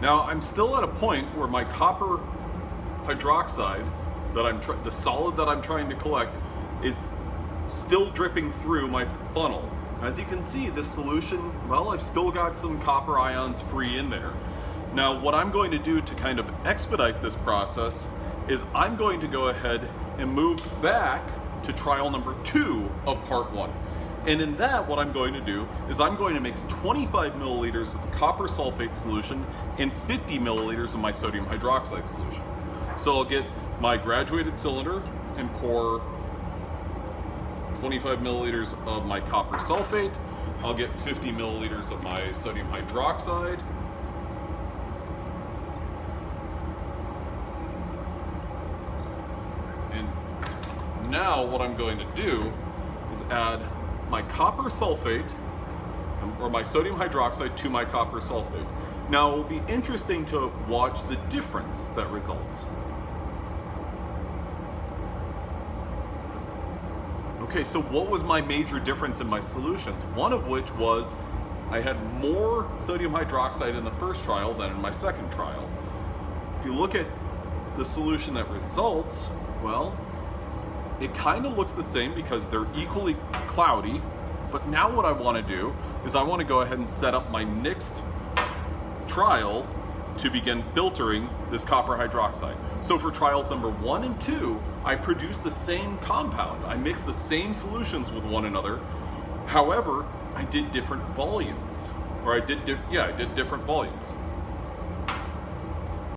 Now I'm still at a point where my copper hydroxide that the solid that I'm trying to collect is still dripping through my funnel. As you can see, this solution, well, I've still got some copper ions free in there. Now, what I'm going to do to kind of expedite this process is I'm going to go ahead and move back to trial number 2 of part 1. And in that, what I'm going to do is I'm going to mix 25 milliliters of the copper sulfate solution and 50 milliliters of my sodium hydroxide solution. So I'll get my graduated cylinder and pour 25 milliliters of my copper sulfate. I'll get 50 milliliters of my sodium hydroxide. And now what I'm going to do is add my copper sulfate or my sodium hydroxide to my copper sulfate. Now it will be interesting to watch the difference that results. Okay, so what was my major difference in my solutions? One of which was I had more sodium hydroxide in the first trial than in my second trial. If you look at the solution that results, well, it kind of looks the same because they're equally cloudy, but now what I want to do is I want to go ahead and set up my next trial to begin filtering this copper hydroxide. So for trials number 1 and 2, I produce the same compound. I mix the same solutions with one another. However, I did different volumes, or I did different volumes.